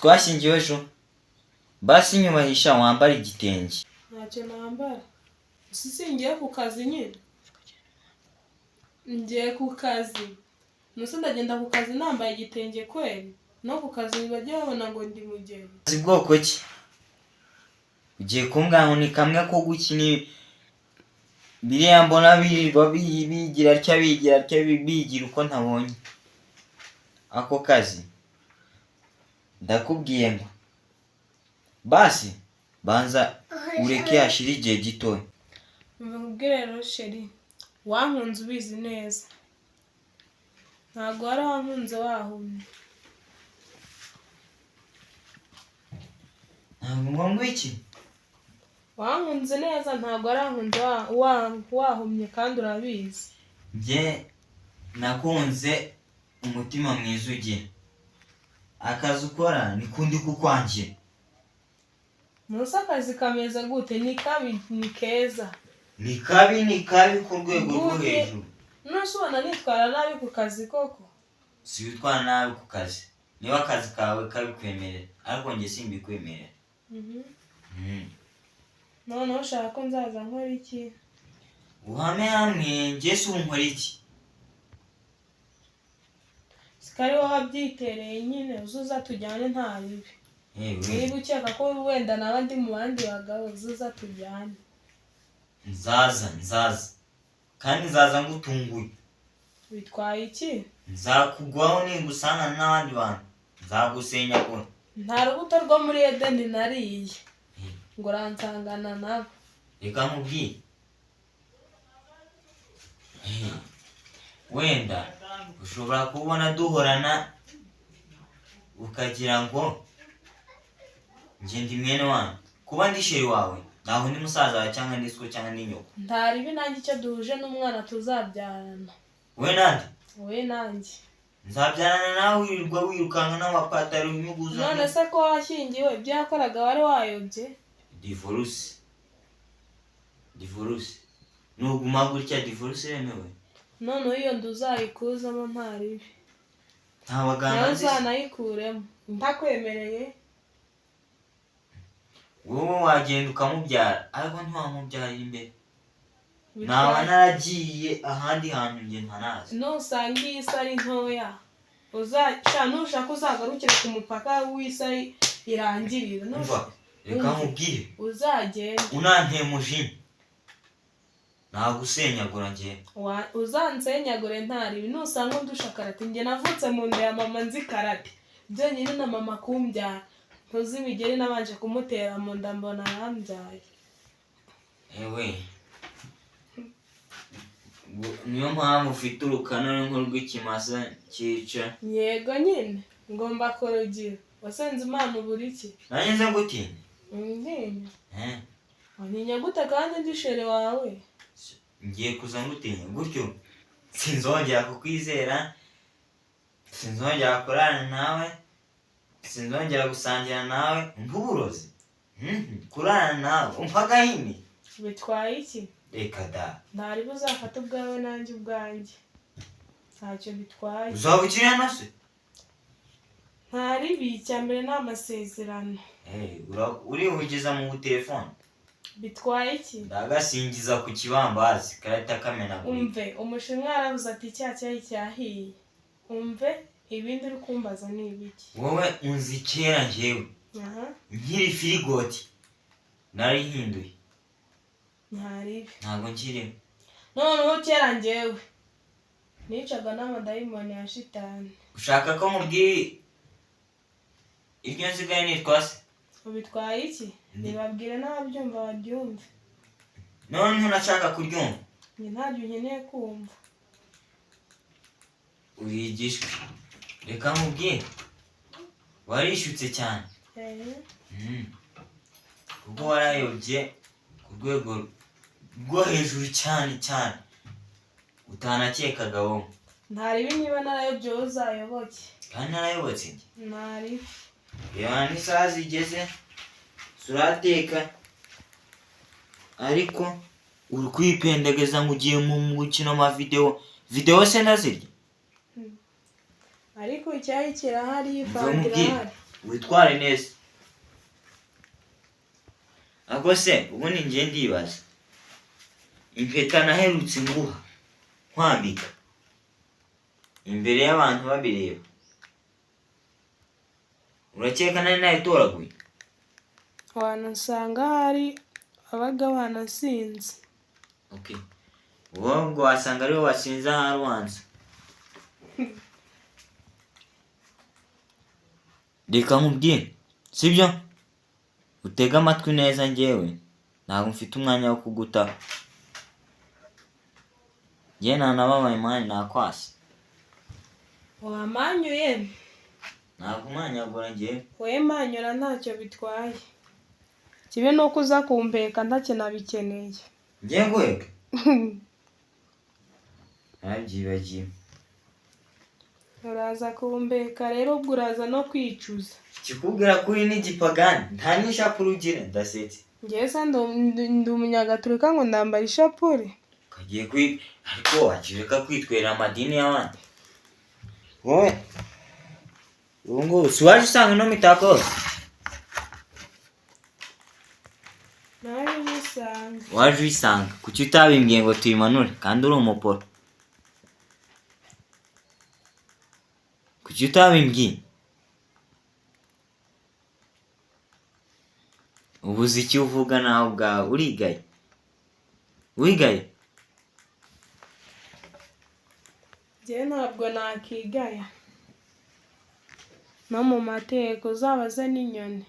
twashingiwe ejo. Basi nyubahisha wambara igitenge. Ntacyo nambara. Singiye ku kazi nyine. Ngiye ku kazi. Nusa ndagenda ku kazi nambaye igitenge kweli. No ku kazi bajya babona ngo ndi mugeni. Si bwoko ki? Ugiye kumbwira ni kamwe ko gukina biriya mbona bigira bigira uko ntabonye. Ako kazi ndakubwiye ngo basi banza ureke yashira igihe gito. Mbwire rero sheri, wankunze ubizi neza. Ntago ari wankunze wahumye. Ntabwo iki? Wankunze neza ntago ari wankunze wahumye kandi urabizi. Nge nakunze umutima mwiza ugira. Akazi ukora nikundi kukwanjye. Musa akazi kameze gute? Ni kabi ni keza. Ni kabi ku rwego rwo hejuru. Nusubona nitwara nabi ku kazi koko. Si witwara nabi ku kazi. Niba akazi kawe kabikwemerera, ariko nge simbikwemerera. None ushaka ko nzaza nkora iki? Uhame hamwe nge si unkora iki? Sikari wabyitereye nyine uzuza tujyane nta bibi. Niba ukeka ko wenda n'abandi mu bandi bagabo uzuza tujyane. Nzaza. Kandi nzaza ngutunguye. Bitwaye iki? Nzakugwaho ningusanga n'abandi bantu. Nzagusenya ko. Nta rubuto rwo muri Edeni nariye. Ngo ransangana nabo. Reka nkubwire. Wenda ushobora kubona duhorana ukagira ngo nge ndi mwene wanyu. Kuba ndi sheri wawe naho ndi musaza wawe cyangwa ndi so cyangwa ndi nyoko. Ntari ibi nanjye icyo duhuje n'umwana tuzabyarana. We nande? We nanjye. Nzabyarana nawe wirirwa wirukanka n'amapataro unyuguza. None se ko washyingiwe ibyo yakoraga wari wayobye? Divorce. Nuguma gutya divorce yemewe. None iyo nduzayikuzamo ntaribi. Nta baganga nzi. Nayikuremo. Ntakwemereye. Wowe wagenda ukamubyara ariko ntiwamubyarira imbere. Naba naragiye ahandi hantu nge ntanazi. Nusanga iyi sari ntoya nushaka uzagarukire ku mupaka w'isari irangirira. Reka nkubwire. Uzagenda. Unantemuje. Nagusenyagura nge. Uzansenyagure ntaribi. Nusanga undusha karate nge navutse mu nda ya mama nzi karate. Byonyine na mama kumbyara. Ntuzi imigeri nabanje kumutera mu nda mbona yambyaye. Ewe. Niyo mpamvu ufite urukano rw'ikimasa cyica. Yego nyine ngomba kurugira. Wasenze Imana ubura iki? Nanjye nza gutinya. Ndinya. Waninya gute kandi ndi sheri wawe? Ngiye kuza ngutinya gutyo. Sinzongera kukwizera. Sinzongera kurana nawe. Sinzongera gusangira nawe. Ntuburozi. Kurana nawe umpaga hini. Bitwaye iki? Reka da. Ntari buzafata ubwawe nanjye ubwanjye. Ntacyo bitwaye. Uzabukira nase? Ntari bicyambere n'amasezerano. Urihugeza mu telefone. Bitwaye iki? Ndagasingiza ku kibambazi karata kamena. Umve umushinwa aravuze ati icyayi cyahiye. Umve ibindi uri kumbaza ni ibiki? Wowe unzi kera njewe. Nkiri firigoti. Nari hinduye. Ntaribi. Ntago nkiri. Noneho kera njewe nicaga n'amadayimoni ya shitani. Ushaka ko mubwire iryo nsigaye nitwa se? Ubitwaye iki? Nibabwire n'ababyumva babyumve. None ntunashaka kuryumva? Ni ntabyo nkeneye kumva. Urigishwe. Reka mubwire. Warishutse cyane. Kuko warayobye ku rwego rwo hejuru cyane. Utanakekaga wowe. Ntaribi niba narayobye uzayoboke. Kandi narayobotse nge? Ntaribi. Reba n'isaha zigeze. Surateka. Ariko uri kwipendageza ngo ugiye mu mukino ama video se nazirya. Ariko icyayi kirahari, ifandira hari. witware neza. Ako se ubundi njye ndibaza, impeta naherutse nguha nkwambika imbere y'abantu babireba, urakeka nari nayitoraguye? Wanasanga hari abaga banasinze. Okay, uwo ngo wasanga ariwe wasinze ahari wanza. Reka nkubwire, sibyo? Utega amatwi neza njyewe, ntabwo mfite umwanya wo kugutaho. Njye nanababaye mani nakwasi. Wamanyuye? Ntabwo umanyagura njyewe. We manyura ntacyo bitwaye. Kibe nuko uza kumpeka ntacyo nabikeneye. Njye ngweke? Nabyibagiwe. Uraza kumpeka rero ubwo uraza no kwicuza. Kikubwira kuri n'igipagani, nta n'ishapure ugira, ndasetse. Njye se ndi umunyagatolika ngo ndambara ishapure? Kagiye ariko wakireka kwitwera amadini y'abandi. Wowe ubu ngubu si waje usanga ino mitako yose? Naje ubisanga. Waje uyisanga, kuki utabimbwiye ngo tuyimanure kandi uri umuporo? Kuki utabimbwiye? Ubuze icyo uvuga nawe ubwawe, urigaye? Wigaye? Njye ntabwo nakigaya. No mu mateko uzabaze n'inyoni.